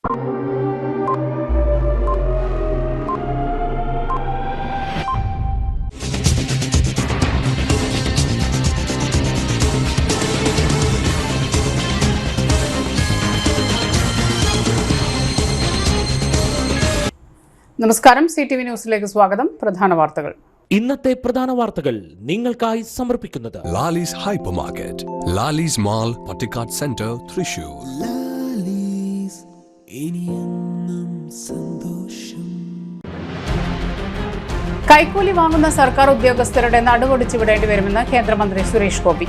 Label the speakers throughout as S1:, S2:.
S1: നമസ്കാരം, CTV ന്യൂസിലേക്ക് സ്വാഗതം. പ്രധാന വാർത്തകൾ.
S2: ഇന്നത്തെ പ്രധാന വാർത്തകൾ നിങ്ങൾക്കായി സമർപ്പിക്കുന്നത്
S3: Lalees hyper market, Lalees mall, Pattikkad centre, Thrissur.
S1: കൈക്കൂലി വാങ്ങുന്ന സർക്കാർ ഉദ്യോഗസ്ഥരുടെ നടുവൊടിച്ചു വിടേണ്ടി വരുമെന്ന് കേന്ദ്രമന്ത്രി സുരേഷ് ഗോപി.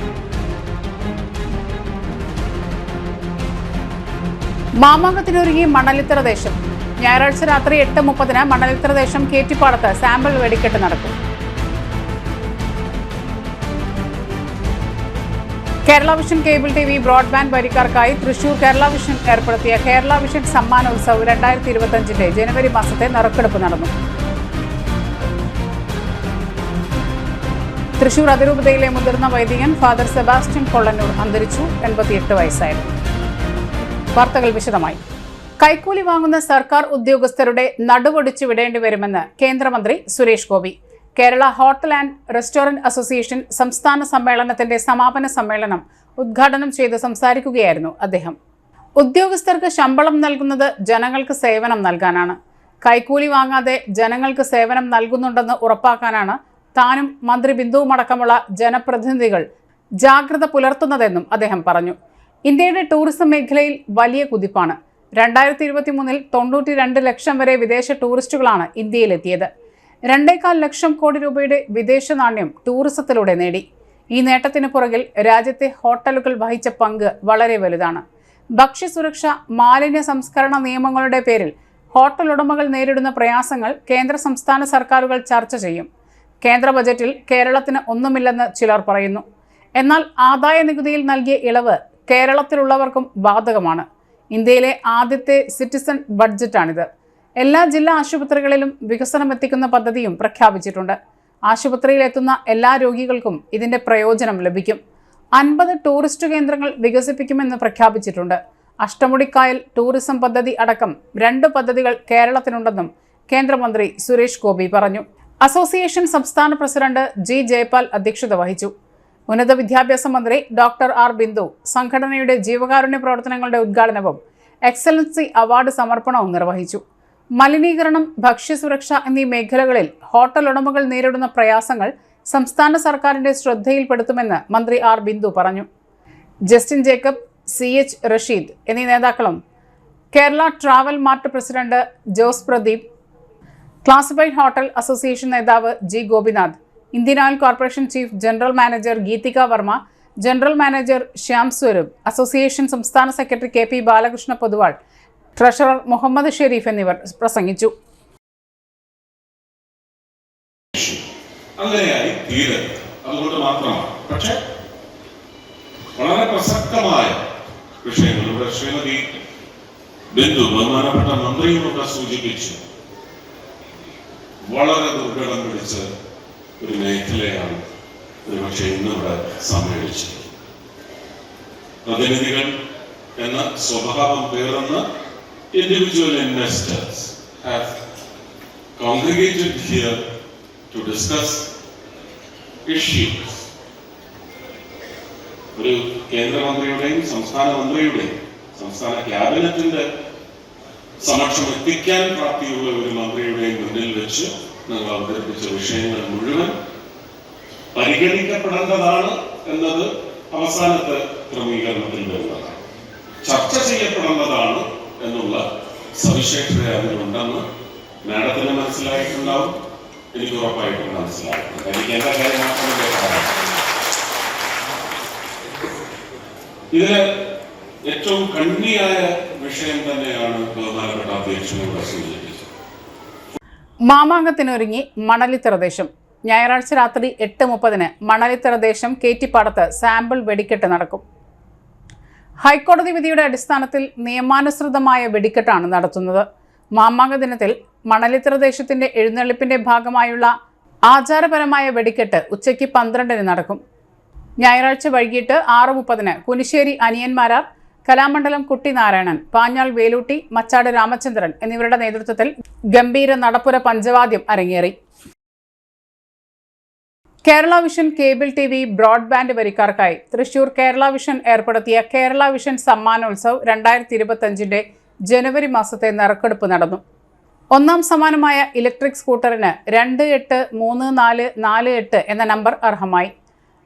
S1: മാമാങ്കത്തിനൊരുങ്ങി മണലിത്തറ ദേശം. ഞായറാഴ്ച രാത്രി 8:30 മണലിത്തറ ദേശം കേറ്റിപ്പാടത്ത് സാമ്പിൾ വെടിക്കെട്ട് നടക്കും. Kerala Vision cable TV broadband വരിക്കാർക്കായി തൃശൂർ കേരള വിഷൻ ഏർപ്പെടുത്തിയ കേരള വിഷൻ സമ്മാനോത്സവ് 2025 ജനുവരി മാസത്തെ നറുക്കെടുപ്പ് നടന്നു. തൃശൂർ അതിരൂപതയിലെ മുതിർന്ന വൈദികൻ ഫാദർ സെബാസ്റ്റ്യൻ കൊള്ളന്നൂർ അന്തരിച്ചു. 88 വയസ്സായിരുന്നു. വാർത്തകൾ വിശദമായി. കൈക്കൂലി വാങ്ങുന്ന സർക്കാർ ഉദ്യോഗസ്ഥരുടെ നടുവൊടിച്ചു വിടേണ്ടി വരുമെന്ന് കേന്ദ്രമന്ത്രി Suresh Gopi. Kerala hotel and restaurant association സംസ്ഥാന സമ്മേളനത്തിന്റെ സമാപന സമ്മേളനം ഉദ്ഘാടനം ചെയ്ത് സംസാരിക്കുകയായിരുന്നു അദ്ദേഹം. ഉദ്യോഗസ്ഥർക്ക് ശമ്പളം നൽകുന്നത് ജനങ്ങൾക്ക് സേവനം നൽകാനാണ്. കൈക്കൂലി വാങ്ങാതെ ജനങ്ങൾക്ക് സേവനം നൽകുന്നുണ്ടെന്ന് ഉറപ്പാക്കാനാണ് താനും മന്ത്രി ബിന്ദുവുമടക്കമുള്ള ജനപ്രതിനിധികൾ ജാഗ്രത പുലർത്തുന്നതെന്നും അദ്ദേഹം പറഞ്ഞു. ഇന്ത്യയുടെ ടൂറിസം മേഖലയിൽ വലിയ കുതിപ്പാണ്. 2023 92 ലക്ഷം വരെ വിദേശ ടൂറിസ്റ്റുകളാണ് ഇന്ത്യയിലെത്തിയത്. 2.25 ലക്ഷം കോടി രൂപയുടെ വിദേശ നാണ്യം ടൂറിസത്തിലൂടെ നേടി. ഈ നേട്ടത്തിന് പുറകിൽ രാജ്യത്തെ ഹോട്ടലുകൾ വഹിച്ച പങ്ക് വളരെ വലുതാണ്. ഭക്ഷ്യസുരക്ഷ, മാലിന്യ സംസ്കരണ നിയമങ്ങളുടെ പേരിൽ ഹോട്ടൽ ഉടമകൾ നേരിടുന്ന പ്രയാസങ്ങൾ കേന്ദ്ര സംസ്ഥാന സർക്കാരുകൾ ചർച്ച ചെയ്യും. കേന്ദ്ര ബജറ്റിൽ കേരളത്തിന് ഒന്നുമില്ലെന്ന് ചിലർ പറയുന്നു. എന്നാൽ ആദായ നികുതിയിൽ നൽകിയ ഇളവ് കേരളത്തിലുള്ളവർക്കും ബാധകമാണ്. ഇന്ത്യയിലെ ആദ്യത്തെ സിറ്റിസൺ ബഡ്ജറ്റാണിത്. എല്ലാ ജില്ലാ ആശുപത്രികളിലും വികസനം എത്തിക്കുന്ന പദ്ധതിയും പ്രഖ്യാപിച്ചിട്ടുണ്ട്. ആശുപത്രിയിലെത്തുന്ന എല്ലാ രോഗികൾക്കും ഇതിന്റെ പ്രയോജനം ലഭിക്കും. 50 ടൂറിസ്റ്റ് കേന്ദ്രങ്ങൾ വികസിപ്പിക്കുമെന്ന് പ്രഖ്യാപിച്ചിട്ടുണ്ട്. അഷ്ടമുടിക്കായൽ ടൂറിസം പദ്ധതി അടക്കം 2 പദ്ധതികൾ കേരളത്തിനുണ്ടെന്നും കേന്ദ്രമന്ത്രി സുരേഷ് ഗോപി പറഞ്ഞു. അസോസിയേഷൻ സംസ്ഥാന പ്രസിഡന്റ് G. ജയപാൽ അധ്യക്ഷത വഹിച്ചു. ഉന്നത വിദ്യാഭ്യാസ മന്ത്രി ഡോക്ടർ ആർ ബിന്ദു സംഘടനയുടെ ജീവകാരുണ്യ പ്രവർത്തനങ്ങളുടെ ഉദ്ഘാടനവും എക്സലൻസി അവാർഡ് സമർപ്പണവും നിർവഹിച്ചു. മലിനീകരണം, ഭക്ഷ്യസുരക്ഷ എന്നീ മേഖലകളിൽ ഹോട്ടൽ ഉടമകൾ നേരിടുന്ന പ്രയാസങ്ങൾ സംസ്ഥാന സർക്കാരിന്റെ ശ്രദ്ധയിൽപ്പെടുത്തുമെന്ന് മന്ത്രി ആർ ബിന്ദു പറഞ്ഞു. ജസ്റ്റിൻ ജേക്കബ്, CH റഷീദ് എന്നീ നേതാക്കളും Kerala Travel Mart president Jose Pradeep, classified hotel association നേതാവ് G. Gopinath, Indian Oil Corporation chief general manager Geethika Varma, general manager Shyam Swaroop, association സംസ്ഥാന secretary KP Balakrishna Poduval, treasurer Muhammad Shereef എന്നിവർ പ്രസംഗിച്ചു.
S4: അങ്ങനെയായി തീരരുത്, അതുകൊണ്ട് മാത്രമാണ്. പക്ഷെ വളരെ പ്രസക്തമായ വിഷയങ്ങൾ ഇവിടെ ശ്രീമതി ബിന്ദു ബഹുമാനപ്പെട്ട മന്ത്രിയുമൊക്കെ സൂചിപ്പിച്ചു. വളരെ ദുർഘടം പിടിച്ച് ഒരു മേഖലയാണ് ഒരുപക്ഷെ ഇന്നിവിടെ സമ്മേളിച്ചത്. പ്രതിനിധികൾ എന്ന സ്വഭാവം പേർന്ന individual investors have congregated here to discuss issues. ഒരു കേന്ദ്രമന്ത്രിയുടെയും സംസ്ഥാന മന്ത്രിയുടെയും സംസ്ഥാന ക്യാബിനറ്റിന്റെ സമക്ഷം എത്തിക്കാൻ പ്രാപ്തിയുള്ള ഒരു മന്ത്രിയുടെയും മുന്നിൽ വെച്ച് നിങ്ങൾ അവതരിപ്പിച്ച വിഷയങ്ങൾ മുഴുവൻ പരിഗണിക്കപ്പെടേണ്ടതാണ് എന്നത് അവസാനത്തെ ക്രമീകരണത്തിൽ വരുന്നതാണ്. ചർച്ച ചെയ്യപ്പെടേണ്ടതാണ് എന്നുള്ള സവിശേഷത അതിലുണ്ടെന്ന് മാഡത്തിന് മനസ്സിലായിട്ടുണ്ടാവും, എനിക്ക് ഉറപ്പായിട്ടും മനസ്സിലായിട്ടുണ്ട്. എനിക്ക് എല്ലാ കാര്യം മാത്രമേ കേൾക്കാറുള്ളൂ. ഇതില് ഏറ്റവും കണ്ണിയായ വിഷയം തന്നെയാണ് ബഹുമാനപ്പെട്ട അധ്യക്ഷനോട് സൂചിപ്പിച്ചത്.
S1: മാമാങ്കത്തിനൊരുങ്ങി മണലിത്തറ ദേശം. ഞായറാഴ്ച രാത്രി 8:30 മണലിത്തറ ദേശം കേറ്റിപ്പാടത്ത് സാമ്പിൾ വെടിക്കെട്ട് നടക്കും. ഹൈക്കോടതി വിധിയുടെ അടിസ്ഥാനത്തിൽ നിയമാനുസൃതമായ വെടിക്കെട്ടാണ് നടത്തുന്നത്. മാമാങ്ക ദിനത്തിൽ മണലിത്തറ ദേശത്തിന്റെ എഴുന്നള്ളിപ്പിന്റെ ഭാഗമായുള്ള ആചാരപരമായ വെടിക്കെട്ട് ഉച്ചയ്ക്ക് 12 നടക്കും. ഞായറാഴ്ച വൈകിട്ട് 6:30 കുനിശ്ശേരി അനിയന്മാരാർ കലാമണ്ഡലം കുട്ടിനാരായണൻ, പാഞ്ഞാൾ വേലൂട്ടി, മച്ചാട് രാമചന്ദ്രൻ എന്നിവരുടെ നേതൃത്വത്തിൽ ഗംഭീര നടപ്പുര പഞ്ചവാദ്യം അരങ്ങേറി. Kerala Vision cable TV broadband വരിക്കാർക്കായി തൃശൂർ കേരള വിഷൻ ഏർപ്പെടുത്തിയ കേരള വിഷൻ സമ്മാനോത്സവ് 2025 ജനുവരി മാസത്തെ നറുക്കെടുപ്പ് നടന്നു. ഒന്നാം സമ്മാനമായ ഇലക്ട്രിക് സ്കൂട്ടറിന് 283448 എന്ന നമ്പർ അർഹമായി.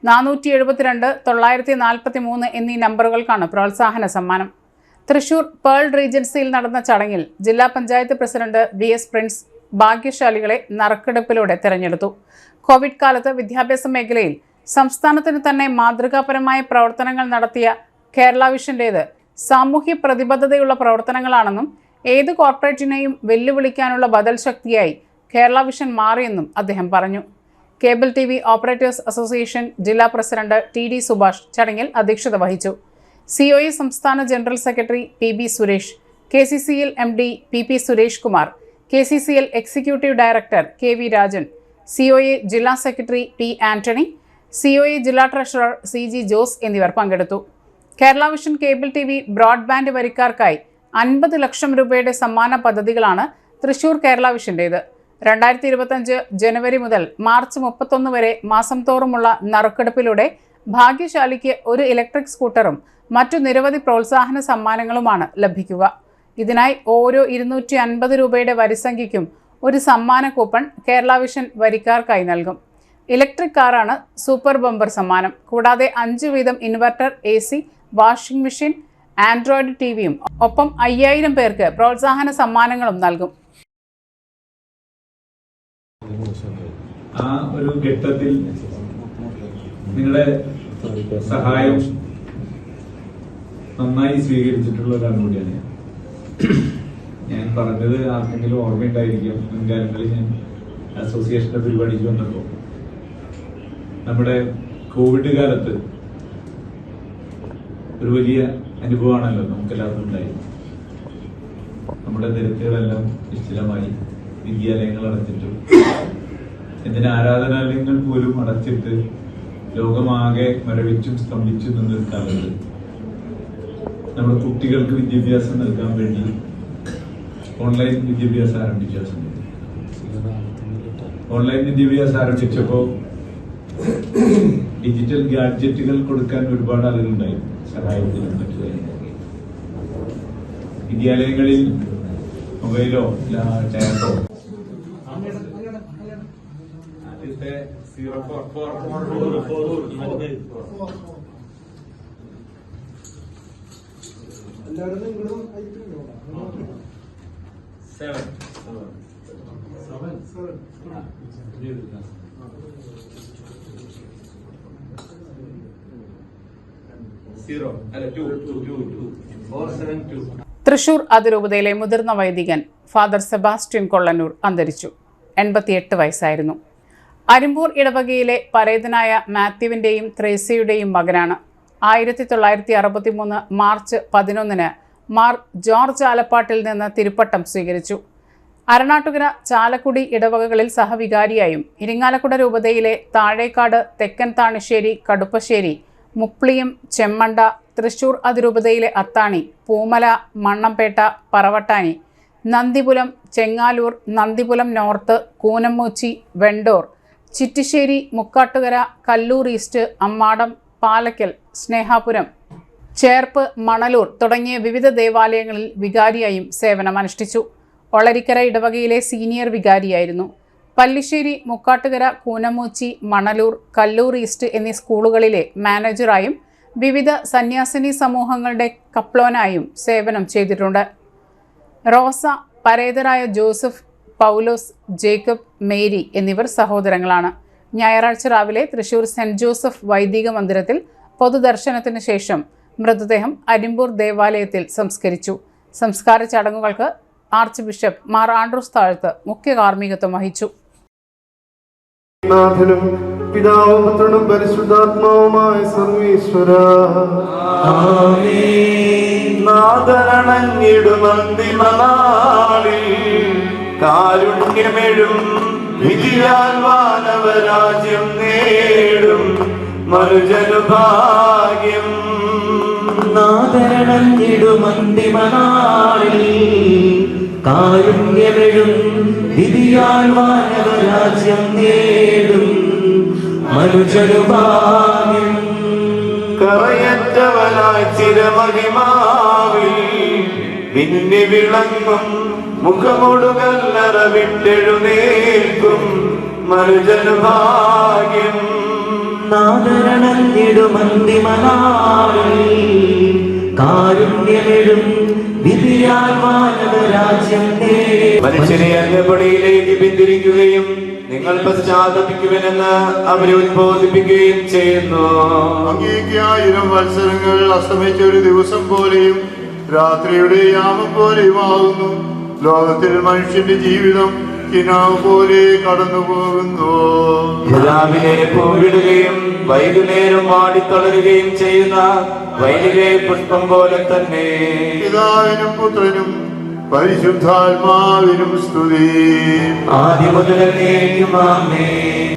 S1: 472, 943 എന്നീ നമ്പറുകൾക്കാണ് പ്രോത്സാഹന സമ്മാനം. തൃശൂർ പേൾ റീജൻസിയിൽ നടന്ന ചടങ്ങിൽ ജില്ലാ പഞ്ചായത്ത് പ്രസിഡന്റ് VS പ്രിൻസ് ഭാഗ്യശാലികളെ നറുക്കെടുപ്പിലൂടെ തെരഞ്ഞെടുത്തു. കോവിഡ് കാലത്ത് വിദ്യാഭ്യാസ മേഖലയിൽ സംസ്ഥാനത്തിന് തന്നെ മാതൃകാപരമായ പ്രവർത്തനങ്ങൾ നടത്തിയ കേരള വിഷന്റേത് സാമൂഹ്യ പ്രതിബദ്ധതയുള്ള പ്രവർത്തനങ്ങളാണെന്നും ഏത് കോർപ്പറേറ്റിനെയും വെല്ലുവിളിക്കാനുള്ള ബദൽ ശക്തിയായി കേരള വിഷൻ മാറിയെന്നും അദ്ദേഹം പറഞ്ഞു. കേബിൾ TV ഓപ്പറേറ്റേഴ്സ് അസോസിയേഷൻ ജില്ലാ പ്രസിഡന്റ് TD സുഭാഷ് ചടങ്ങിൽ അധ്യക്ഷത വഹിച്ചു. COA സംസ്ഥാന general secretary PB Suresh, KCCL MD PP Suresh Kumar, KCCL executive director KV Rajan, COA ജില്ലാ സെക്രട്ടറി P ആന്റണി, COA ജില്ലാ ട്രഷറർ CG ജോസ് എന്നിവർ പങ്കെടുത്തു. Kerala Vision cable TV broadband വരിക്കാർക്കായി 50 ലക്ഷം രൂപയുടെ സമ്മാന പദ്ധതികളാണ് തൃശൂർ കേരള വിഷന്റേത്. 2025 ജനുവരി മുതൽ മാർച്ച് 31 വരെ മാസം തോറുമുള്ള നറുക്കെടുപ്പിലൂടെ ഭാഗ്യശാലിക്ക് ഒരു ഇലക്ട്രിക് സ്കൂട്ടറും മറ്റു നിരവധി പ്രോത്സാഹന സമ്മാനങ്ങളുമാണ് ലഭിക്കുക. ഇതിനായി ഓരോ 250 രൂപയുടെ വരിസംഖ്യയ്ക്കും ഒരു സമ്മാന കൂപ്പൺ കേരള വിഷൻ വരിക്കാർക്കായി നൽകും. ഇലക്ട്രിക് കാറാണ് സൂപ്പർ ബമ്പർ സമ്മാനം. കൂടാതെ 5 വീതം inverter, AC, washing machine, Android TVയും ഒപ്പം 5000 പേർക്ക് പ്രോത്സാഹന സമ്മാനങ്ങളും നൽകും.
S5: ആ ഒരു ഘട്ടത്തിൽ നിങ്ങളുടെ സഹായം നന്നായി സ്വീകരിച്ചിട്ടുള്ള ഒരാൾ കൂടിയാണ് ഞാൻ പറഞ്ഞത്. ആർക്കെങ്കിലും ഓർമ്മയുണ്ടായിരിക്കും, മുൻകാലങ്ങളിൽ ഞാൻ അസോസിയേഷന്റെ പരിപാടിക്ക് വന്നപ്പോൾ നമ്മുടെ കോവിഡ് കാലത്ത് ഒരു വലിയ അനുഭവമാണല്ലോ നമുക്കെല്ലാവർക്കും ഉണ്ടായി. നമ്മുടെ നിരത്തുകളെല്ലാം നിശ്ചലമായി, വിദ്യാലയങ്ങൾ അടച്ചിട്ടു, എന്തിന് ആരാധനാലയങ്ങൾ പോലും അടച്ചിട്ട് ലോകമാകെ മരവിച്ചും സ്തംഭിച്ചും നിന്നൊരു കാലത്ത് നമ്മുടെ കുട്ടികൾക്ക് വിദ്യാഭ്യാസം നൽകാൻ വേണ്ടി ഓൺലൈൻ വിദ്യാഭ്യാസം ആരംഭിച്ച സമയത്ത് ഓൺലൈൻ വിദ്യാഭ്യാസം ആരംഭിച്ചപ്പോൾ ഡിജിറ്റൽ ഗാഡ്ജറ്റുകൾ കൊടുക്കാൻ ഒരുപാട് ആളുകളുണ്ടായി, സഹായത്തിനും മറ്റു കാര്യങ്ങളും. വിദ്യാലയങ്ങളിൽ മൊബൈലോ ടാബോ
S1: തൃശൂർ അതിരൂപതയിലെ മുതിർന്ന വൈദികൻ ഫാദർ സെബാസ്റ്റ്യൻ കൊള്ളന്നൂർ അന്തരിച്ചു. 88 വയസ്സായിരുന്നു. അരിമ്പൂർ ഇടവകയിലെ പരേതനായ മാത്യുവിൻ്റെയും ത്രേസ്യയുടെയും മകനാണ്. 1963 മാർച്ച് 11 മാർ ജോർജ് ആലപ്പാട്ടിൽ നിന്ന് തിരുപ്പട്ടം സ്വീകരിച്ചു. അരണാട്ടുകര, ചാലക്കുടി ഇടവകകളിൽ സഹവികാരിയായും ഇരിങ്ങാലക്കുട രൂപതയിലെ താഴേക്കാട്, തെക്കൻ താണിശ്ശേരി, കടുപ്പശ്ശേരി, മുപ്ലിയം, ചെമ്മണ്ട, തൃശൂർ അതിരൂപതയിലെ അത്താണി, പൂമല, മണ്ണമ്പേട്ട, പറവട്ടാനി, നന്ദിപുലം, ചെങ്ങാലൂർ, നന്ദിപുലം നോർത്ത്, കൂനമ്മൂച്ചി, വെണ്ടൂർ, ചിറ്റിശ്ശേരി, മുക്കാട്ടുകര, കല്ലൂർ ഈസ്റ്റ്, അമ്മാടം, പാലക്കൽ, സ്നേഹാപുരം, ചേർപ്പ്, മണലൂർ തുടങ്ങിയ വിവിധ ദേവാലയങ്ങളിൽ വികാരിയായും സേവനമനുഷ്ഠിച്ചു. ഒളരിക്കര ഇടവകയിലെ സീനിയർ വികാരിയായിരുന്നു. പല്ലിശ്ശേരി, മുക്കാട്ടുകര, കൂനമൂച്ചി, മണലൂർ, കല്ലൂർ ഈസ്റ്റ് എന്നീ സ്കൂളുകളിലെ മാനേജറായും വിവിധ സന്യാസിനി സമൂഹങ്ങളുടെ കപ്ലോനായും സേവനം ചെയ്തിട്ടുണ്ട്. റോസ, പരേതരായ ജോസഫ്, പൗലോസ്, ജേക്കബ്, മേരി എന്നിവർ സഹോദരങ്ങളാണ്. ഞായറാഴ്ച രാവിലെ തൃശൂർ സെന്റ് ജോസഫ് വൈദിക മന്ദിരത്തിൽ പൊതുദർശനത്തിന് ശേഷം മൃതദേഹം അരിമ്പൂർ ദേവാലയത്തിൽ സംസ്കരിച്ചു. സംസ്കാര ചടങ്ങുകൾക്ക് ആർച്ച് ബിഷപ്പ് മാർ ആൻഡ്രൂസ് താഴത്ത് മുഖ്യ കാർമ്മികത്വം വഹിച്ചു.
S6: പിതാവും പുത്രനും പരിശുദ്ധാത്മാവുമായ സർവീശ്വര കാരുണ്യമെഴും വിധിയാൽ വാനവരാജ്യം നേടും മനുജനുഭാഗ്യം.
S7: നാദരണഞ്ഞിടുമന്തിമനാളിൽ കാരുണ്യമെഴും വിധിയാൽ വാനവരാജ്യം നേടും മനുജനുഭാഗ്യം.
S6: കറയറ്റവനായി ചിരമഹിമാവിൽ മിന്നി വിളങ്ങും മുഖമൊടുകല്ലറ വിട്ടെഴുന്നേൽക്കും മനുജനു ഭാഗ്യം.
S7: നാദരണഞ്ഞിടുമന്തിമനാളിൽ കാരുണ്യമെഴും വിധിയാൽ വാനവരാജ്യം നേടും.
S6: മനുഷ്യരെ അന്യപടിയിലേക്ക് പിന്തിരിക്കുകയും നിങ്ങൾ പശ്ചാത്തപിക്കുമെന്ന് അവരെ ഉദ്ബോധിപ്പിക്കുകയും ചെയ്യുന്നു.
S8: അങ്ങേക്ക് 1000 വത്സരങ്ങൾ അസ്തമിച്ച ഒരു ദിവസം പോലെയും രാത്രിയുടെ യാമം പോലെയുമാകുന്നു. ലോകത്തിൽ മനുഷ്യന്റെ ജീവിതം കിനാവ് പോലെ കടന്നു പോകുന്നു.
S6: രാവിലെ പൂവിടുകയും വൈകുന്നേരം വാടിത്തളരുകയും ചെയ്യുന്ന വൈലിലെ പുഷ്പം പോലെ തന്നെ.
S8: പിതാവിനും പുത്രനും പരിശുദ്ധാത്മാവിനും സ്തുതി.
S7: ആദ്യം മുതൽ എന്നേക്കും ആമേൻ.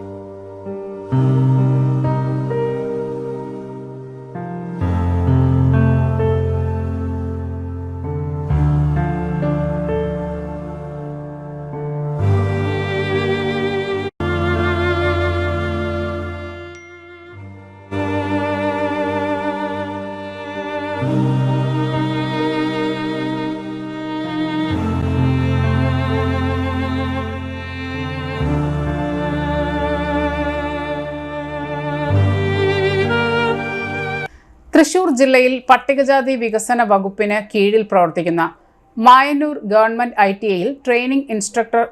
S1: തൃശൂർ ജില്ലയിൽ പട്ടികജാതി വികസന വകുപ്പിന് കീഴിൽ പ്രവർത്തിക്കുന്ന മായന്നൂർ ഗവൺമെന്റ് ITIയിൽ ട്രെയിനിംഗ് ഇൻസ്ട്രക്ടർ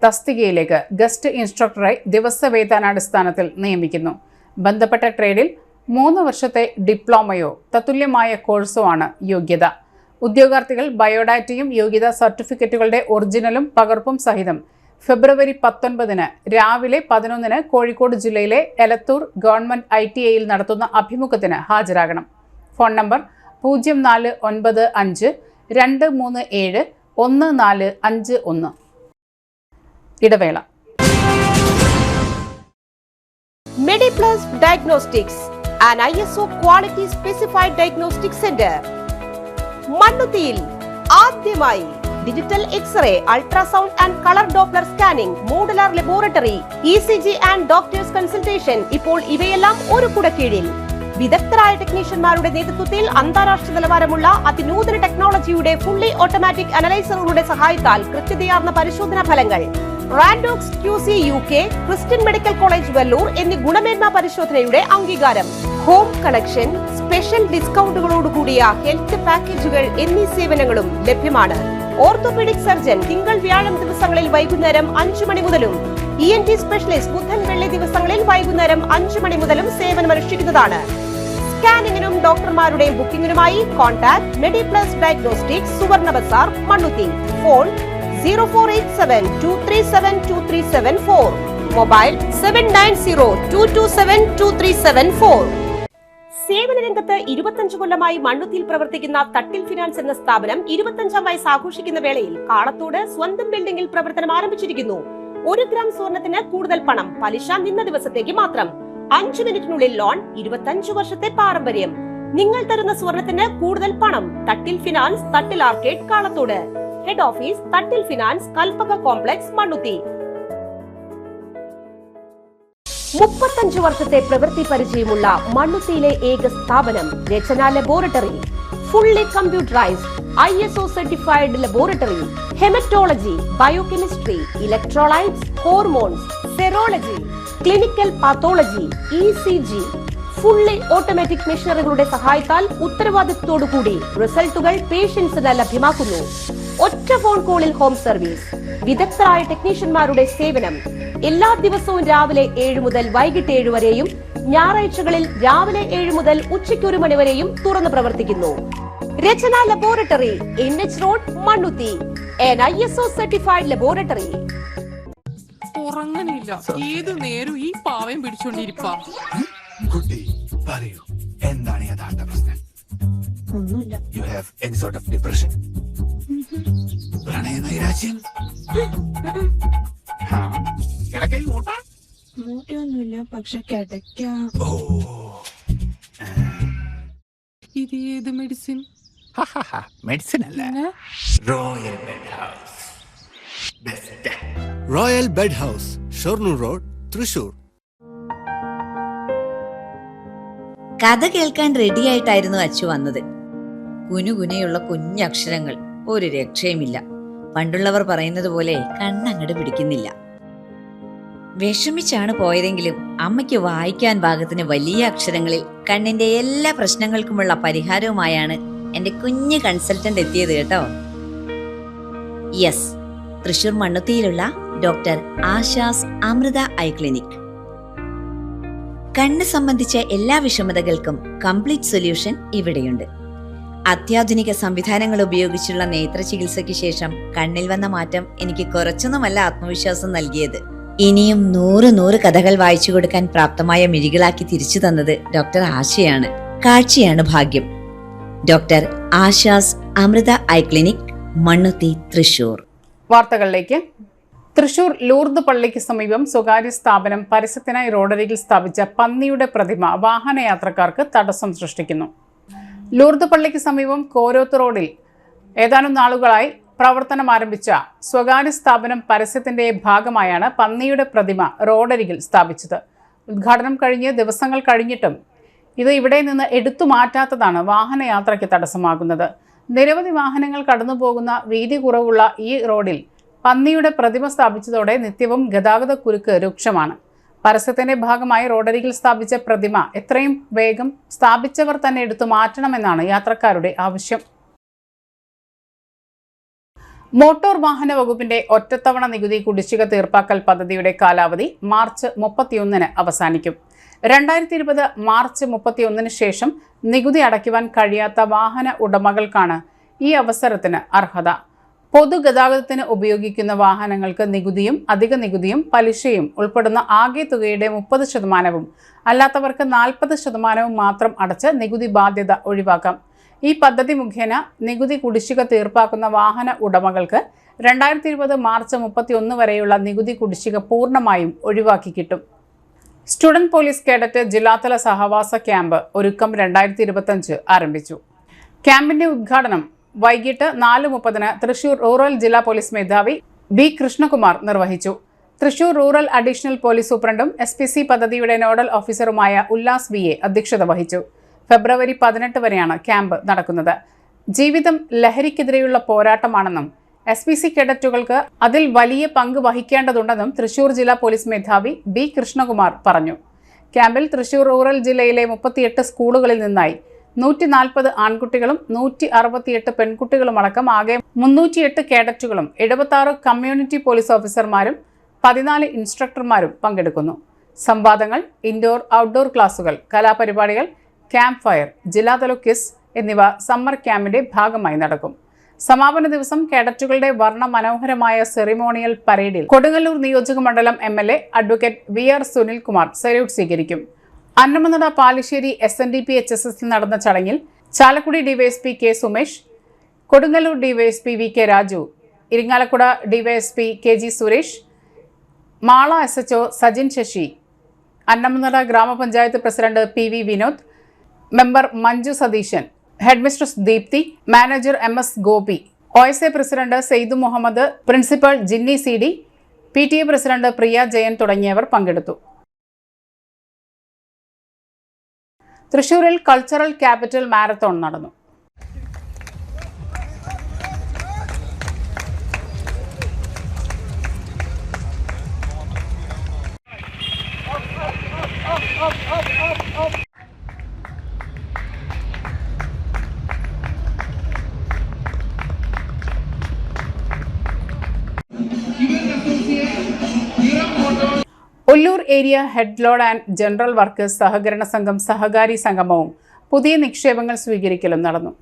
S1: തസ്തികയിലേക്ക് ഗസ്റ്റ് ഇൻസ്ട്രക്ടറായി ദിവസവേതനാടിസ്ഥാനത്തിൽ നിയമിക്കുന്നു. ബന്ധപ്പെട്ട ട്രേഡിൽ 3 വർഷത്തെ ഡിപ്ലോമയോ തത്തുല്യമായ കോഴ്സോ ആണ് യോഗ്യത. ഉദ്യോഗാർത്ഥികൾ ബയോഡാറ്റയും യോഗ്യതാ സർട്ടിഫിക്കറ്റുകളുടെ ഒറിജിനലും പകർപ്പും സഹിതം ഫെബ്രുവരി 19 രാവിലെ 11 കോഴിക്കോട് ജില്ലയിലെ എലത്തൂർ ഗവൺമെന്റ് ITIയിൽ നടത്തുന്ന അഭിമുഖത്തിന് ഹാജരാകണം. Phone number 0495 237 1451. ഇടവേള.
S9: Mediplus Diagnostics, an ISO quality specified diagnostic center. മണ്ണുത്തിയിൽ ആദ്യമായി digital X-ray, ultrasound and colour Doppler scanning, modular laboratory, ECG and doctors consultation. ഇപ്പോൾ ഇവയെല്ലാം ഒരു കുടക്കീഴിൽ. വിദഗ്ധരായ ടെക്നീഷ്യന്മാരുടെ നേതൃത്വത്തിൽ അന്താരാഷ്ട്ര നിലവാരമുള്ള അതിനൂതന ടെക്നോളജിയുടെ ഫുള്ളി ഓട്ടോമാറ്റിക് അനലൈസറുകളുടെ സഹായത്താൽ കൃത്യതയാർന്ന പരിശോധനാ ഫലങ്ങൾ. റാൻഡോക്സ് QC UK, Christian medical college Vellore എന്നീ ഗുണമേന്മ പരിശോധനയുടെ അംഗീകാരം. ഹോം കണക്ഷൻ, സ്പെഷ്യൽ ഡിസ്കൗണ്ടുകളോടുകൂടിയ ഹെൽത്ത് പാക്കേജുകൾ എന്നീ സേവനങ്ങളും ലഭ്യമാണ്. ഓർത്തോപീഡിക് സർജൻ തിങ്കൾ വ്യാഴം ദിവസങ്ങളിൽ വൈകുന്നേരം 5 മണി മുതലും ENT സ്പെഷ്യലിസ്റ്റ് ബുധൻ വെള്ളി ദിവസങ്ങളിൽ വൈകുന്നേരം 5 മണി മുതലും സേവനമനുഷ്ഠിക്കുന്നതാണ്. സ്കാനിങ്ങിനും ഡോക്ടർമാരുടെയും ബുക്കിംഗിനുമായി കോൺടാക്ട് മെഡിപ്ലസ് ഡയഗ്നോസ്റ്റിക്സ്, സുവർണ ബസാർ, മണ്ണുത്തി. Phone 0487237237 mobile 7902272374. സേവന രംഗത്ത് 25 കൊല്ലമായി മണ്ണുത്തിയിൽ പ്രവർത്തിക്കുന്ന തട്ടിൽ ഫിനാൻസ് എന്ന സ്ഥാപനം 25ാം വയസ്സ് ആഘോഷിക്കുന്ന വേളയിൽ കാളത്തോട് സ്വന്തം ബിൽഡിംഗിൽ പ്രവർത്തനം ആരംഭിച്ചിരിക്കുന്നു. 1 ഗ്രാം സ്വർണത്തിന് കൂടുതൽ പണം, പലിശ നിന്ന ദിവസത്തേക്ക് മാത്രം. 5 മിനിറ്റിനുള്ളിൽ ലോൺ, 25 വർഷത്തെ പാരമ്പര്യം. നിങ്ങൾ തരുന്ന സ്വർണത്തിന് കൂടുതൽ പണം. Thattil finance, Thattil arcade, Kalathode. Head office Thattil finance, Kalpaka complex, Mannuthy. 35 വർഷത്തെ പ്രവൃത്തി പരിചയമുള്ള മണ്ണുത്തിയിലെ ഏക സ്ഥാപനം Rachana laboratory. Fully computerised ISO certified laboratory. Haematology, biochemistry, electrolytes, hormones, serology, clinical pathology, ECG. Fully automatic മെഷീനറികളുടെ സഹായത്താൽ ഉത്തരവാദിത്വത്തോടുകൂടി റിസൾട്ടുകൾ പേഷ്യൻസിന് ലഭ്യമാക്കുന്നു. ഒറ്റ ഫോൺ കോളിൽ ഹോം സർവീസ്. വിദഗ്ധരായ ടെക്നീഷ്യന്മാരുടെ സേവനം. എല്ലാ ദിവസവും രാവിലെ 7 മുതൽ വൈകിട്ട് 7 വരെയും ഞായറാഴ്ചകളിൽ രാവിലെ 7 മുതൽ ഉച്ചയ്ക്ക് 1 മണി വരെയും തുറന്നു പ്രവർത്തിക്കുന്നു. Rachana laboratory, NH road, Mannuthy. an ISO certified laboratory.
S10: ഉറങ്ങണില്ല, ഏത് നേരം ഈ പാവം പിടിച്ചോണ്ടിരിപ്പാ.
S11: കുട്ടി പറയൂ, എന്താണ് യഥാർത്ഥ പ്രശ്നം?
S10: ഒന്നുമില്ല.
S11: You have any sort of depression? പ്രണയ നൈരാശ്യം?
S10: മൂട്ടയൊന്നുമില്ല, പക്ഷെ കിടക്കാം.
S11: ഓ,
S10: ഇത് ഇത് ഏത് മെഡിസിൻ?
S11: മെഡിസിൻ അല്ല,
S10: പിന്നെ?
S11: Royal bed house. Best royal bed house, Shoranur road, Thrissur.
S12: കഥ കേൾക്കാൻ റെഡിയായിട്ടായിരുന്നു അച്ചു വന്നത്. കുനുകുനയുള്ള കുഞ്ഞക്ഷരങ്ങൾ, ഒരു രക്ഷയുമില്ല. പണ്ടുള്ളവർ പറയുന്നത് പോലെ കണ്ണങ്ങട് പിടിക്കുന്നില്ല. വിഷമിച്ചാണ് പോയതെങ്കിലും അമ്മയ്ക്ക് വായിക്കാൻ പാകത്തിന് വലിയ അക്ഷരങ്ങളിൽ കണ്ണിന്റെ എല്ലാ പ്രശ്നങ്ങൾക്കുമുള്ള പരിഹാരവുമായാണ് എന്റെ കുഞ്ഞ് കൺസൾട്ടന്റ് എത്തിയത് കേട്ടോ. യെസ്, തൃശൂർ മണ്ണുത്തിയിലുള്ള doctor Asha's Amrita eye clinic. കണ്ണ് സംബന്ധിച്ച എല്ലാ വിഷമതകൾക്കും കംപ്ലീറ്റ് സൊല്യൂഷൻ ഇവിടെയുണ്ട്. അത്യാധുനിക സംവിധാനങ്ങൾ ഉപയോഗിച്ചുള്ള നേത്ര ചികിത്സയ്ക്ക് ശേഷം കണ്ണിൽ വന്ന മാറ്റം എനിക്ക് കുറച്ചൊന്നുമല്ല ആത്മവിശ്വാസം നൽകിയത്. ഇനിയും 100 കഥകൾ വായിച്ചു കൊടുക്കാൻ പ്രാപ്തമായ മിഴികളാക്കി തിരിച്ചു തന്നത് ഡോക്ടർ ആശയാണ്. കാഴ്ചയാണ് ഭാഗ്യം. Doctor Asha's Amrita eye clinic, Mannuthy, Thrissur.
S1: വാർത്തകളിലേക്ക്. തൃശൂർ ലൂർദ് പള്ളിക്ക് സമീപം സ്വകാര്യ സ്ഥാപനം പരസ്യത്തിനായി റോഡരികിൽ സ്ഥാപിച്ച പന്നിയുടെ പ്രതിമ വാഹനയാത്രക്കാർക്ക് തടസ്സം സൃഷ്ടിക്കുന്നു. ലൂർദ് പള്ളിക്ക് സമീപം കോരോത്ത് റോഡിൽ ഏതാനും നാളുകളായി പ്രവർത്തനം ആരംഭിച്ച സ്വകാര്യ സ്ഥാപനം പരസ്യത്തിന്റെ ഭാഗമായാണ് പന്നിയുടെ പ്രതിമ റോഡരികിൽ സ്ഥാപിച്ചത്. ഉദ്ഘാടനം കഴിഞ്ഞ് ദിവസങ്ങൾ കഴിഞ്ഞിട്ടും ഇത് ഇവിടെ നിന്ന് എടുത്തു മാറ്റാത്തതാണ് വാഹനയാത്രയ്ക്ക് തടസ്സമാകുന്നത്. നിരവധി വാഹനങ്ങൾ കടന്നുപോകുന്ന വീതി കുറവുള്ള ഈ റോഡിൽ പന്നിയുടെ പ്രതിമ സ്ഥാപിച്ചതോടെ നിത്യവും ഗതാഗതക്കുരുക്ക് രൂക്ഷമാണ്. പരസ്യത്തിന്റെ ഭാഗമായി റോഡരികിൽ സ്ഥാപിച്ച പ്രതിമ എത്രയും വേഗം സ്ഥാപിച്ചവർ തന്നെ എടുത്തു മാറ്റണമെന്നാണ് യാത്രക്കാരുടെ ആവശ്യം. മോട്ടോർ വാഹന വകുപ്പിന്റെ ഒറ്റത്തവണ നികുതി കുടിശ്ശിക തീർപ്പാക്കൽ പദ്ധതിയുടെ കാലാവധി മാർച്ച് 31 അവസാനിക്കും. 2020 മാർച്ച് 31 ശേഷം നികുതി അടയ്ക്കുവാൻ കഴിയാത്ത വാഹന ഉടമകൾക്കാണ് ഈ അവസരത്തിന് അർഹത. പൊതുഗതാഗതത്തിന് ഉപയോഗിക്കുന്ന വാഹനങ്ങൾക്ക് നികുതിയും അധിക നികുതിയും പലിശയും ഉൾപ്പെടുന്ന ആകെ തുകയുടെ 30%, അല്ലാത്തവർക്ക് 40% മാത്രം അടച്ച് നികുതി ബാധ്യത ഒഴിവാക്കാം. ഈ പദ്ധതി മുഖേന നികുതി കുടിശ്ശിക തീർപ്പാക്കുന്ന വാഹന ഉടമകൾക്ക് 2020 മാർച്ച് 31 വരെയുള്ള നികുതി കുടിശ്ശിക പൂർണ്ണമായും ഒഴിവാക്കി കിട്ടും. സ്റ്റുഡന്റ് പോലീസ് കേഡറ്റ് ജില്ലാതല സഹവാസ ക്യാമ്പ് ഒരുക്കം 2025 ആരംഭിച്ചു. ക്യാമ്പിന്റെ ഉദ്ഘാടനം വൈകിട്ട് 4:30 തൃശൂർ റൂറൽ ജില്ലാ പോലീസ് മേധാവി ബി കൃഷ്ണകുമാർ നിർവഹിച്ചു. തൃശൂർ റൂറൽ അഡീഷണൽ പോലീസ് സൂപ്രണ്ടും SPC പദ്ധതിയുടെ നോഡൽ ഓഫീസറുമായ ഉല്ലാസ് VA അധ്യക്ഷത വഹിച്ചു. ഫെബ്രുവരി 18 വരെയാണ് ക്യാമ്പ് നടക്കുന്നത്. ജീവിതം ലഹരിക്കെതിരെയുള്ള പോരാട്ടമാണെന്നും SPC കേഡറ്റുകൾക്ക് അതിൽ വലിയ പങ്ക് വഹിക്കേണ്ടതുണ്ടെന്നും തൃശൂർ ജില്ലാ പോലീസ് മേധാവി ബി കൃഷ്ണകുമാർ പറഞ്ഞു. ക്യാമ്പിൽ തൃശൂർ റൂറൽ ജില്ലയിലെ 38 സ്കൂളുകളിൽ നിന്നായി 140 ആൺകുട്ടികളും 168 പെൺകുട്ടികളുമടക്കം ആകെ 308 കേഡറ്റുകളും 76 കമ്മ്യൂണിറ്റി പോലീസ് ഓഫീസർമാരും 14 ഇൻസ്ട്രക്ടർമാരും പങ്കെടുക്കുന്നു. സംവാദങ്ങൾ, ഇൻഡോർ ഔട്ട്ഡോർ ക്ലാസുകൾ, കലാപരിപാടികൾ, ക്യാമ്പ് ഫയർ, ജില്ലാതല ക്വിസ് എന്നിവ സമ്മർ ക്യാമ്പിന്റെ ഭാഗമായി നടക്കും. സമാപന ദിവസം കേഡറ്റുകളുടെ വർണ്ണ മനോഹരമായ സെറിമോണിയൽ പരേഡിൽ കൊടുങ്ങല്ലൂർ നിയോജക മണ്ഡലം MLA advocate VR Sunilkumar salute സ്വീകരിക്കും. അന്നമനട പാലിശ്ശേരി SNDP HSSൽ നടന്ന ചടങ്ങിൽ Chalakudy DYSP K Sumesh, Kodungallur DYSP VK Raju, Irinjalakuda DYSP KG Suresh, Mala SHO Sajin Sasi, Annamanada ഗ്രാമപഞ്ചായത്ത് president PV Vinod, member Manju Satheesan, headmistress Deepthi, manager MS Gopi, OSA president Seidu Muhammad, principal Jinni CD, PTA president Priya Jayan തുടങ്ങിയവർ പങ്കെടുത്തു. തൃശൂരിൽ കൾച്ചറൽ ക്യാപിറ്റൽ മാരത്തോൺ നടന്നു. Ollur area head load and general workers സഹകരണ സംഘം സഹകാരി സംഗമവും പുതിയ നിക്ഷേപങ്ങൾ സ്വീകരിക്കലും നടന്നു.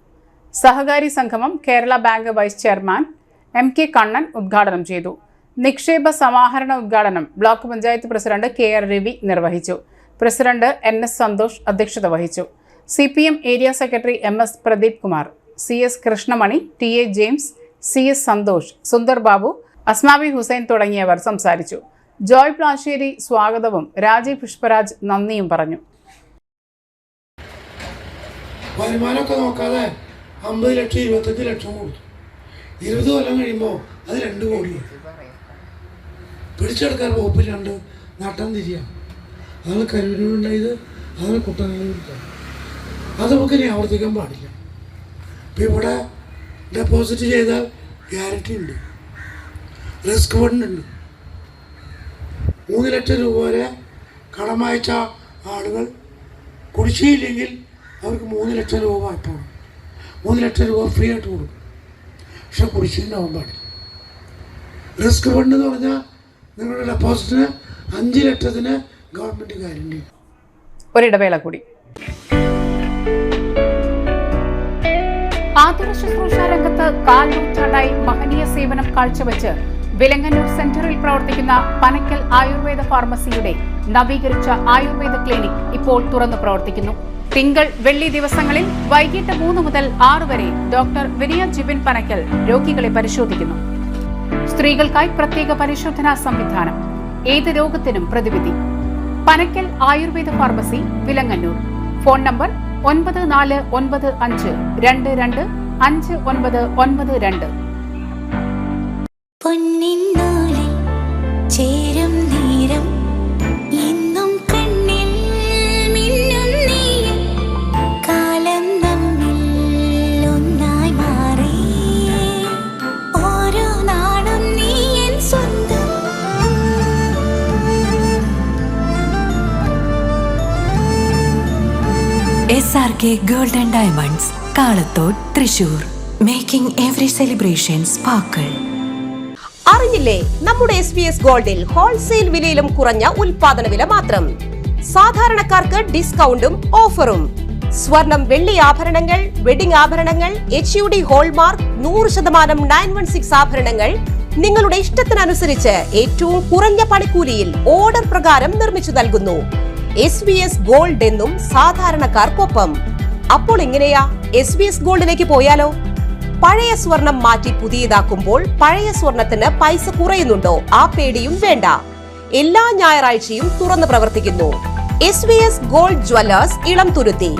S1: സഹകാരി സംഗമം Kerala bank vice chairman MK Kannan ഉദ്ഘാടനം ചെയ്തു. നിക്ഷേപ സമാഹരണ ഉദ്ഘാടനം block panchayat president KR Ravi നിർവഹിച്ചു. പ്രസിഡന്റ് NS സന്തോഷ് അധ്യക്ഷത വഹിച്ചു. CPM area secretary MS Pradeep Kumar, CS Krishnamani, TA James, CS Santhosh, Sundar Babu, Asmabi Hussain തുടങ്ങിയവർ സംസാരിച്ചു. ജോയ് പ്ലാശ്ശേരി സ്വാഗതവും രാജീവ് പുഷ്പരാജ് നന്ദിയും പറഞ്ഞു.
S13: വരുമാനമൊക്കെ നോക്കാതെ 50 ലക്ഷം 25 ലക്ഷം കൊടുത്തു. 20 കൊല്ലം കഴിയുമ്പോൾ അത് 2 കോടി പിടിച്ചെടുക്കാൻ വകുപ്പില്ലാണ്ട് നട്ടം തിരിയാം. അതാണ് കരൂരുണ്ടായത്, അതാണ് കുട്ടനാട്. അത് നമുക്ക് ഇനി ആവർത്തിക്കാൻ പാടില്ല. ഇപ്പം ഇവിടെ ഡെപ്പോസിറ്റ് ചെയ്താൽ ഗ്യാരണ്ടി ഉണ്ട്, റിസ്ക് ഫണ്ട് ഉണ്ട്. 3 ലക്ഷം രൂപ വരെ കടമയച്ച ആളുകൾ കുടിശ്ശിയില്ലെങ്കിൽ അവർക്ക് 3 ലക്ഷം രൂപ വായ്പ കൊടുക്കും, 3 ലക്ഷം രൂപ ഫ്രീ ആയിട്ട് കൊടുക്കും. പക്ഷെ കുടിശ്ശിയുണ്ടാവാൻ പാടില്ല. റിസ്ക് ഫണ്ട് എന്ന് പറഞ്ഞാൽ നിങ്ങളുടെ ഡെപ്പോസിറ്റിന് 5 ലക്ഷത്തിന് ഗവൺമെൻറ് ഗ്യാരണ്ടി.
S1: ഒരിടവേള കൂടി. ആതുര ശുശ്രൂഷ രംഗത്ത് 4 നൂറ്റാണ്ടായി മഹനീയ സേവനം കാഴ്ചവെച്ച് വിലങ്ങന്നൂർ സെന്ററിൽ പ്രവർത്തിക്കുന്ന പനക്കൽ ആയുർവേദ ഫാർമസിയുടെ നവീകരിച്ച ആയുർവേദ ക്ലിനിക് ഇപ്പോൾ തുറന്നു പ്രവർത്തിക്കുന്നു. തിങ്കൾ വെള്ളി ദിവസങ്ങളിൽ വൈകിട്ട് 3 മുതൽ 6 വരെ ഡോക്ടർ വിനയ ജിബിൻ പനക്കൽ രോഗികളെ പരിശോധിക്കുന്നു. സ്ത്രീകൾക്കായി പ്രത്യേക പരിശോധനാ സംവിധാനം, ഏത് രോഗത്തിനും പ്രതിവിധി. Panakkal Ayurveda pharmacy, Vilangannur. Phone number 9495225992.
S14: ചേരും നേരം എന്നും കണ്ണിൽ മിന്നും നീയും കാലം നമ്മിൽ ഒന്നായി മാറി ഓരോ നാടും നീ എൻ സ്വന്തം.
S15: SRK Gold and Diamonds, Kalathode, Thrissur. Making every celebration sparkle.
S9: അറിഞ്ഞില്ലേ, നമ്മുടെ SBS ഗോൾഡിൽ ഹോൾസെയിൽ വിലയിലും കുറഞ്ഞ ഉൽപാദന വില മാത്രം. സാധാരണക്കാർക്ക് ഡിസ്കൗണ്ടും ഓഫറും. സ്വർണം, വെള്ളി ആഭരണങ്ങൾ, വെഡിംഗ് ആഭരണങ്ങൾ, HUD ഹോൾമാർക്ക് 100% 916 ആഭരണങ്ങൾ നിങ്ങളുടെ ഇഷ്ടത്തിനനുസരിച്ച് ഏറ്റവും കുറഞ്ഞ പണിക്കൂലിയിൽ ഓർഡർ പ്രകാരം നിർമ്മിച്ചു നൽകുന്നു. SBS ഗോൾഡ് എന്നും സാധാരണക്കാർക്കൊപ്പം. അപ്പോൾ എങ്ങനെയാ SBS ഗോൾഡിലേക്ക് പോയാലോ? പഴയ സ്വർണം മാറ്റി പുതിയതാക്കുമ്പോൾ പഴയ സ്വർണത്തിന് പൈസ കുറയുന്നുണ്ടോ? ആ പേടിയും വേണ്ട. എല്ലാ ഞായറാഴ്ചയും തുറന്നു പ്രവർത്തിക്കുന്നു. SBS gold Jewellers, Elamthuruthy.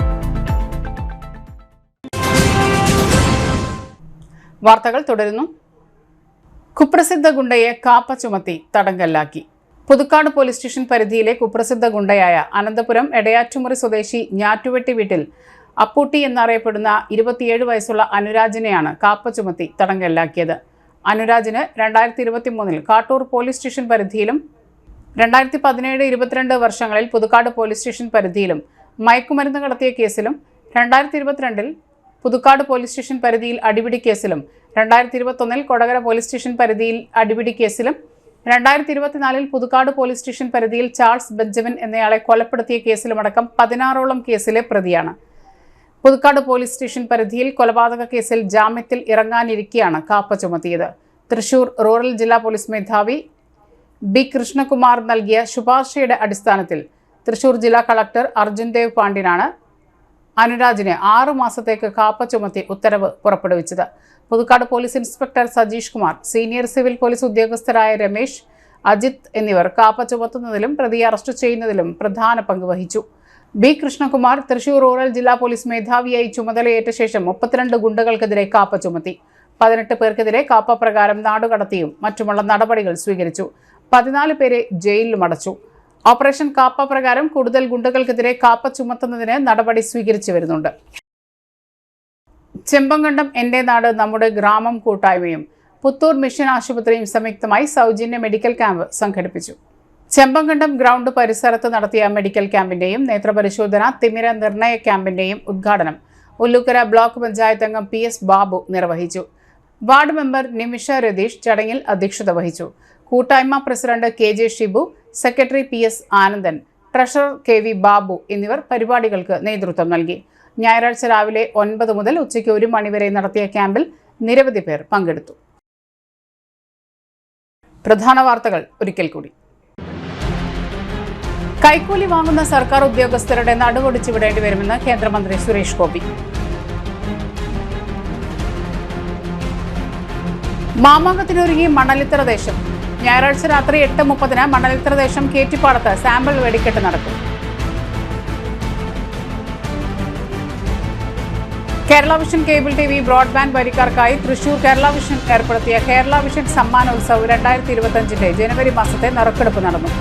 S1: വാർത്തകൾ തുടരുന്നു. കുപ്രസിദ്ധ ഗുണ്ടയെ കാപ്പ ചുമത്തി തടങ്കലിലാക്കി. പുതുക്കാട് പോലീസ് സ്റ്റേഷൻ പരിധിയിലെ കുപ്രസിദ്ധ ഗുണ്ടയായ അനന്തപുരം എടയാറ്റുമുറി സ്വദേശി ഞാറ്റുവെട്ടി വീട്ടിൽ അപ്പൂട്ടി എന്നറിയപ്പെടുന്ന 27 വയസ്സുള്ള അനുരാജിനെയാണ് കാപ്പ ചുമത്തി തടങ്കലിലാക്കിയത്. അനുരാജിന് 2023 കാട്ടൂർ പോലീസ് സ്റ്റേഷൻ പരിധിയിലും 2017-22 വർഷങ്ങളിൽ പുതുക്കാട് പോലീസ് സ്റ്റേഷൻ പരിധിയിലും മയക്കുമരുന്ന് കടത്തിയ കേസിലും 2022 പുതുക്കാട് പോലീസ് സ്റ്റേഷൻ പരിധിയിൽ അടിപിടി കേസിലും 2021 കൊടകര പോലീസ് സ്റ്റേഷൻ പരിധിയിൽ അടിപിടി കേസിലും 2024 പുതുക്കാട് പോലീസ് സ്റ്റേഷൻ പരിധിയിൽ ചാൾസ് ബെഞ്ചമിൻ എന്നയാളെ കൊലപ്പെടുത്തിയ കേസിലുമടക്കം 16ഓളം കേസിലെ പ്രതിയാണ്. പുതുക്കാട് പോലീസ് സ്റ്റേഷൻ പരിധിയിൽ കൊലപാതക കേസിൽ ജാമ്യത്തിൽ ഇറങ്ങാനിരിക്കെയാണ് കാപ്പ ചുമത്തിയത്. തൃശൂർ റൂറൽ ജില്ലാ പോലീസ് മേധാവി ബി കൃഷ്ണകുമാർ നൽകിയ ശുപാർശയുടെ അടിസ്ഥാനത്തിൽ തൃശൂർ ജില്ലാ കളക്ടർ അർജുൻ ദേവ് പാണ്ഡ്യനാണ് അനുരാജിനെ 6 മാസത്തേക്ക് കാപ്പ ചുമത്തി ഉത്തരവ് പുറപ്പെടുവിച്ചത്. Puthukkad police inspector Sajeesh Kumar, senior civil police ഉദ്യോഗസ്ഥരായ രമേശ്, അജിത് എന്നിവർ കാപ്പ ചുമത്തുന്നതിലും പ്രതിയെ അറസ്റ്റ് ചെയ്യുന്നതിലും പ്രധാന പങ്ക് വഹിച്ചു. ബി കൃഷ്ണകുമാർ തൃശൂർ റൂറൽ ജില്ലാ പോലീസ് മേധാവിയായി ചുമതലയേറ്റ ശേഷം 32 ഗുണ്ടകൾക്കെതിരെ കാപ്പ ചുമത്തി. 18 പേർക്കെതിരെ കാപ്പ പ്രകാരം നാടുകടത്തിയും മറ്റുമുള്ള നടപടികൾ സ്വീകരിച്ചു. 14 പേരെ ജയിലിലും അടച്ചു. ഓപ്പറേഷൻ കാപ്പ പ്രകാരം കൂടുതൽ ഗുണ്ടകൾക്കെതിരെ കാപ്പ ചുമത്തുന്നതിന് നടപടി സ്വീകരിച്ചു വരുന്നുണ്ട്. ചെമ്പങ്കണ്ടം എൻ്റെ നാട് നമ്മുടെ ഗ്രാമം കൂട്ടായ്മയും പുത്തൂർ മിഷൻ ആശുപത്രിയും സംയുക്തമായി സൗജന്യ മെഡിക്കൽ ക്യാമ്പ് സംഘടിപ്പിച്ചു. ചെമ്പങ്കണ്ടം ഗ്രൗണ്ട് പരിസരത്ത് നടത്തിയ മെഡിക്കൽ ക്യാമ്പിന്റെയും നേത്രപരിശോധന തിമിര നിർണയ ക്യാമ്പിന്റെയും ഉദ്ഘാടനം ഉള്ളുക്കര ബ്ലോക്ക് പഞ്ചായത്ത് അംഗം PS ബാബു നിർവഹിച്ചു. വാർഡ് മെമ്പർ നിമിഷ രതീഷ് ചടങ്ങിൽ അധ്യക്ഷത വഹിച്ചു. കൂട്ടായ്മ president KJ Shibu, secretary PS Anandan, treasurer KV Babu എന്നിവർ പരിപാടികൾക്ക് നേതൃത്വം നൽകി. ഞായറാഴ്ച രാവിലെ 9 മുതൽ ഉച്ചയ്ക്ക് 1 മണിവരെ നടത്തിയ ക്യാമ്പിൽ നിരവധി പേർ പങ്കെടുത്തു. പ്രധാന വാർത്തകൾ ഒരിക്കൽ കൂടി. കൈക്കൂലി വാങ്ങുന്ന സർക്കാർ ഉദ്യോഗസ്ഥരുടെ നടുവൊടിച്ചു വിടേണ്ടി വരുമെന്ന് കേന്ദ്രമന്ത്രി സുരേഷ് ഗോപി. മാമാങ്കത്തിനൊരുങ്ങി മണലിത്തറ ദേശം. ഞായറാഴ്ച രാത്രി 8:30 മണലിത്തറ ദേശം കേറ്റിപ്പാടത്ത് സാമ്പിൾ വെടിക്കെട്ട് നടക്കും. Kerala Vision cable TV broadband വരിക്കാർക്കായി തൃശൂർ കേരള വിഷൻ ഏർപ്പെടുത്തിയ കേരള വിഷൻ സമ്മാനോത്സവ് 2025 ജനുവരി മാസത്തെ നറുക്കെടുപ്പ് നടന്നു.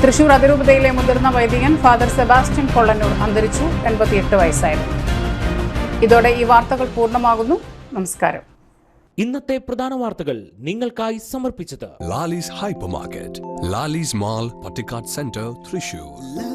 S1: തൃശൂർ അതിരൂപതയിലെ മുതിർന്ന വൈദികൻ ഫാദർ സെബാസ്റ്റ്യൻ കൊള്ളന്നൂർ അന്തരിച്ചു. 88 വയസ്സായിരുന്നു. ഇതോടെ ഈ വാർത്തകൾ പൂർണ്ണമാകുന്നു. നമസ്കാരം.
S2: ഇന്നത്തെ പ്രധാന വാർത്തകൾ നിങ്ങൾക്കായി സമർപ്പിച്ചത്
S3: Lali's Hypermarket, Lali's Mall, Pattikat Center, Thrissur.